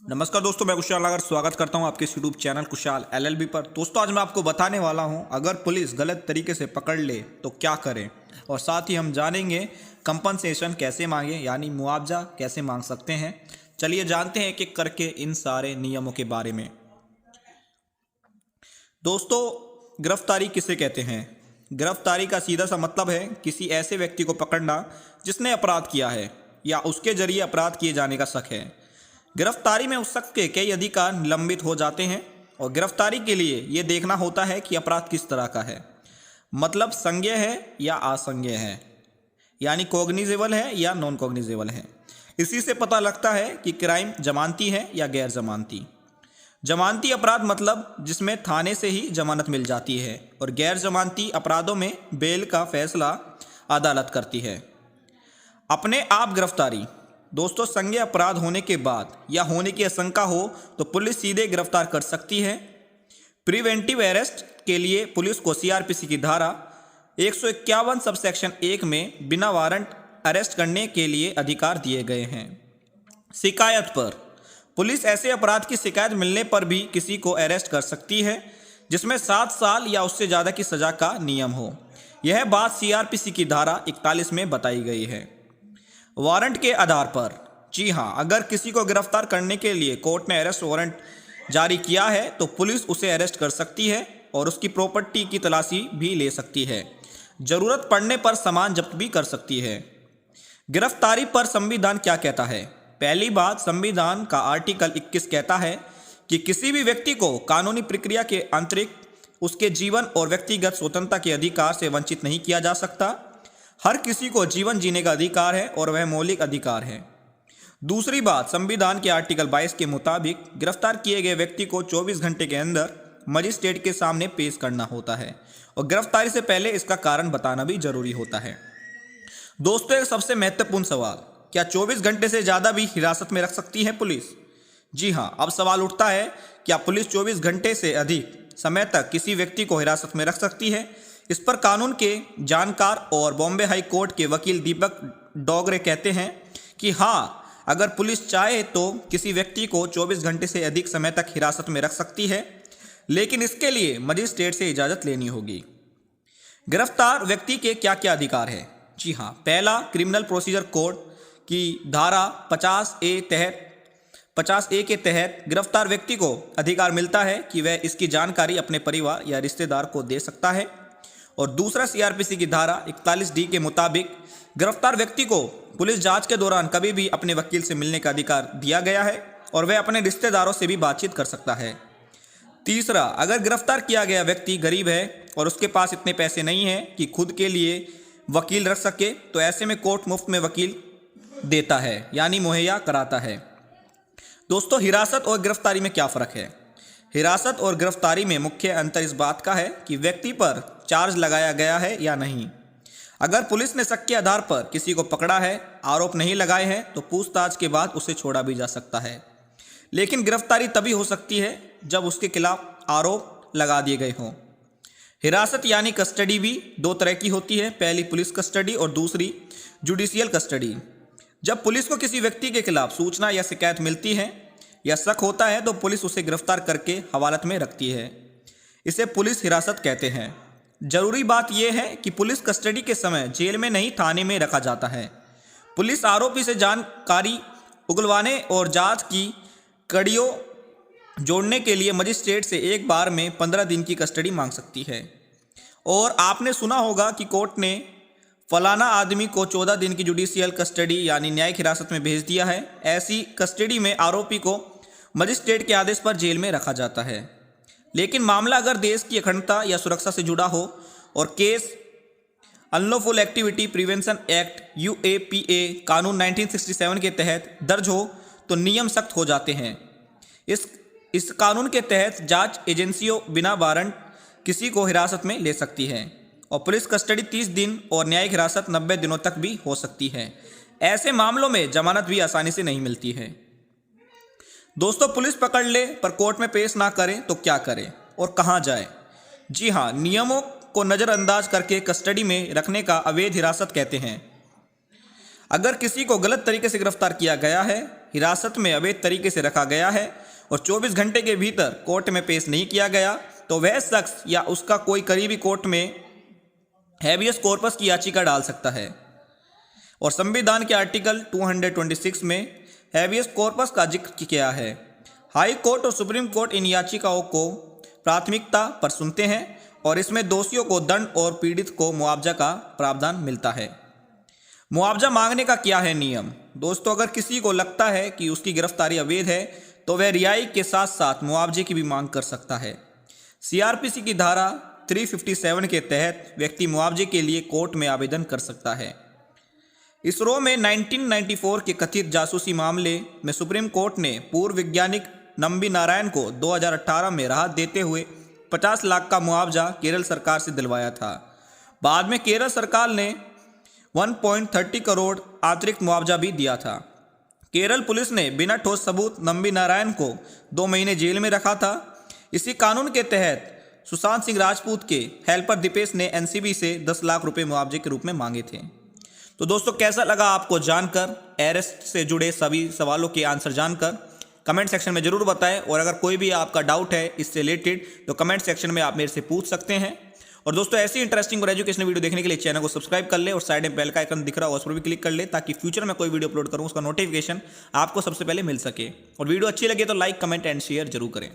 नमस्कार दोस्तों, मैं कुशाल नगर स्वागत करता हूं आपके इस यूट्यूब चैनल कुशाल एलएलबी पर। दोस्तों, आज मैं आपको बताने वाला हूं अगर पुलिस गलत तरीके से पकड़ ले तो क्या करें, और साथ ही हम जानेंगे कंपनसेशन कैसे मांगे, यानी मुआवजा कैसे मांग सकते हैं। चलिए जानते हैं एक एक करके इन सारे नियमों के बारे में। दोस्तों, गिरफ्तारी किसे कहते हैं? गिरफ्तारी का सीधा सा मतलब है किसी ऐसे व्यक्ति को पकड़ना जिसने अपराध किया है या उसके जरिए अपराध किए जाने का शक है। गिरफ्तारी में उस शख्स के कई अधिकार निलंबित हो जाते हैं और गिरफ्तारी के लिए ये देखना होता है कि अपराध किस तरह का है, मतलब संज्ञेय है या असंज्ञेय है, यानी कॉग्निजेबल है या नॉन कॉग्निजेबल है। इसी से पता लगता है कि क्राइम जमानती है या गैर जमानती। जमानती अपराध मतलब जिसमें थाने से ही जमानत मिल जाती है, और गैर जमानती अपराधों में बेल का फैसला अदालत करती है। अपने आप गिरफ्तारी। दोस्तों, संज्ञेय अपराध होने के बाद या होने की आशंका हो तो पुलिस सीधे गिरफ्तार कर सकती है। प्रिवेंटिव अरेस्ट के लिए पुलिस को सीआरपीसी की धारा 151 सबसेक्शन 1 में बिना वारंट अरेस्ट करने के लिए अधिकार दिए गए हैं। शिकायत पर पुलिस ऐसे अपराध की शिकायत मिलने पर भी किसी को अरेस्ट कर सकती है जिसमें 7 साल या उससे ज़्यादा की सजा का नियम हो। यह बात सीआरपीसी की धारा 41 में बताई गई है। वारंट के आधार पर, जी हाँ, अगर किसी को गिरफ्तार करने के लिए कोर्ट ने अरेस्ट वारंट जारी किया है तो पुलिस उसे अरेस्ट कर सकती है और उसकी प्रॉपर्टी की तलाशी भी ले सकती है। जरूरत पड़ने पर सामान जब्त भी कर सकती है। गिरफ्तारी पर संविधान क्या कहता है? पहली बात, संविधान का आर्टिकल 21 कहता है कि किसी भी व्यक्ति को कानूनी प्रक्रिया के अतिरिक्त उसके जीवन और व्यक्तिगत स्वतंत्रता के अधिकार से वंचित नहीं किया जा सकता। हर किसी को जीवन जीने का अधिकार है और वह मौलिक अधिकार है। दूसरी बात, संविधान के आर्टिकल 22 के मुताबिक गिरफ्तार किए गए व्यक्ति को 24 घंटे के अंदर मजिस्ट्रेट के सामने पेश करना होता है, और गिरफ्तारी से पहले इसका कारण बताना भी जरूरी होता है। दोस्तों, एक सबसे महत्वपूर्ण सवाल, क्या 24 घंटे से ज़्यादा भी हिरासत में रख सकती है पुलिस? जी हाँ, अब सवाल उठता है, क्या पुलिस 24 घंटे से अधिक समय तक किसी व्यक्ति को हिरासत में रख सकती है? इस पर कानून के जानकार और बॉम्बे हाई कोर्ट के वकील दीपक डोगरे कहते हैं कि हाँ, अगर पुलिस चाहे तो किसी व्यक्ति को 24 घंटे से अधिक समय तक हिरासत में रख सकती है, लेकिन इसके लिए मजिस्ट्रेट से इजाज़त लेनी होगी। गिरफ्तार व्यक्ति के क्या क्या अधिकार है? जी हाँ, पहला, क्रिमिनल प्रोसीजर कोड की धारा 50A के तहत गिरफ्तार व्यक्ति को अधिकार मिलता है कि वह इसकी जानकारी अपने परिवार या रिश्तेदार को दे सकता है। और दूसरा, सीआरपीसी की धारा 41D के मुताबिक गिरफ्तार व्यक्ति को पुलिस जांच के दौरान कभी भी अपने वकील से मिलने का अधिकार दिया गया है और वह अपने रिश्तेदारों से भी बातचीत कर सकता है। तीसरा, अगर गिरफ्तार किया गया व्यक्ति गरीब है और उसके पास इतने पैसे नहीं हैं कि खुद के लिए वकील रख सके, तो ऐसे में कोर्ट मुफ्त में वकील देता है, यानी मुहैया कराता है। दोस्तों, हिरासत और गिरफ्तारी में क्या फ़र्क है? हिरासत और गिरफ्तारी में मुख्य अंतर इस बात का है कि व्यक्ति पर चार्ज लगाया गया है या नहीं। अगर पुलिस ने शक के आधार पर किसी को पकड़ा है, आरोप नहीं लगाए हैं, तो पूछताछ के बाद उसे छोड़ा भी जा सकता है। लेकिन गिरफ्तारी तभी हो सकती है जब उसके खिलाफ आरोप लगा दिए गए हों। हिरासत यानी कस्टडी भी 2 तरह की होती है, पहली पुलिस कस्टडी और दूसरी जुडिशियल कस्टडी। जब पुलिस को किसी व्यक्ति के खिलाफ सूचना या शिकायत मिलती है या शक होता है तो पुलिस उसे गिरफ्तार करके हवालात में रखती है। इसे पुलिस हिरासत कहते हैं। जरूरी बात यह है कि पुलिस कस्टडी के समय जेल में नहीं, थाने में रखा जाता है। पुलिस आरोपी से जानकारी उगलवाने और जांच की कड़ियों जोड़ने के लिए मजिस्ट्रेट से एक बार में 15 दिन की कस्टडी मांग सकती है। और आपने सुना होगा कि कोर्ट ने फलाना आदमी को 14 दिन की जुडिशियल कस्टडी यानी न्यायिक हिरासत में भेज दिया है। ऐसी कस्टडी में आरोपी को मजिस्ट्रेट के आदेश पर जेल में रखा जाता है। लेकिन मामला अगर देश की अखंडता या सुरक्षा से जुड़ा हो और case unlawful activity prevention act UAPA कानून 1967 के तहत दर्ज हो तो नियम सख्त हो जाते हैं। इस कानून के तहत जांच एजेंसियों बिना वारंट किसी को हिरासत में ले सकती है, और पुलिस कस्टडी 30 दिन और न्यायिक हिरासत 90 दिनों तक भी हो सकती है। ऐसे मामलों में जमानत भी आसानी से नहीं मिलती है। दोस्तों, पुलिस पकड़ ले पर कोर्ट में पेश ना करें तो क्या करें और कहां जाए? जी हाँ, नियमों को नज़रअंदाज करके कस्टडी में रखने का अवैध हिरासत कहते हैं। अगर किसी को गलत तरीके से गिरफ्तार किया गया है, हिरासत में अवैध तरीके से रखा गया है और 24 घंटे के भीतर कोर्ट में पेश नहीं किया गया तो वह शख्स या उसका कोई करीबी कोर्ट में हैबियस कॉर्पस की याचिका डाल सकता है। और संविधान के आर्टिकल 226 में हैबियस कॉर्पस का जिक्र किया है। हाई कोर्ट और सुप्रीम कोर्ट इन याचिकाओं को प्राथमिकता पर सुनते हैं और इसमें दोषियों को दंड और पीड़ित को मुआवजा का प्रावधान मिलता है। मुआवजा मांगने का क्या है नियम? दोस्तों, अगर किसी को लगता है कि उसकी गिरफ्तारी अवैध है तो वह रिहाई के साथ साथ मुआवजे की भी मांग कर सकता है। सीआरपीसी की धारा 357 के तहत व्यक्ति मुआवजे के लिए कोर्ट में आवेदन कर सकता है। इसरो में 1994 के कथित जासूसी मामले में सुप्रीम कोर्ट ने पूर्व वैज्ञानिक नंबी नारायण को 2018 में राहत देते हुए 50 लाख का मुआवजा केरल सरकार से दिलवाया था। बाद में केरल सरकार ने 1.30 करोड़ अतिरिक्त मुआवजा भी दिया था। केरल पुलिस ने बिना ठोस सबूत नंबी नारायण को 2 महीने जेल में रखा था। इसी कानून के तहत सुशांत सिंह राजपूत के हेल्पर दीपेश ने एनसीबी से 10 लाख रुपए मुआवजे के रूप में मांगे थे। तो दोस्तों, कैसा लगा आपको जानकर, अरेस्ट से जुड़े सभी सवालों के आंसर जानकर? कमेंट सेक्शन में जरूर बताएं। और अगर कोई भी आपका डाउट है इससे रिलेटेड तो कमेंट सेक्शन में आप मेरे से पूछ सकते हैं। और दोस्तों, ऐसी इंटरेस्टिंग और एजुकेशनल वीडियो देखने के लिए चैनल को सब्सक्राइब कर ले और साइड में बेल का आइकन दिख रहा हो उस पर भी क्लिक कर ले ताकि फ्यूचर में कोई वीडियो अपलोड करूं उसका नोटिफिकेशन आपको सबसे पहले मिल सके। और वीडियो अच्छी लगे तो लाइक, कमेंट एंड शेयर जरूर करें।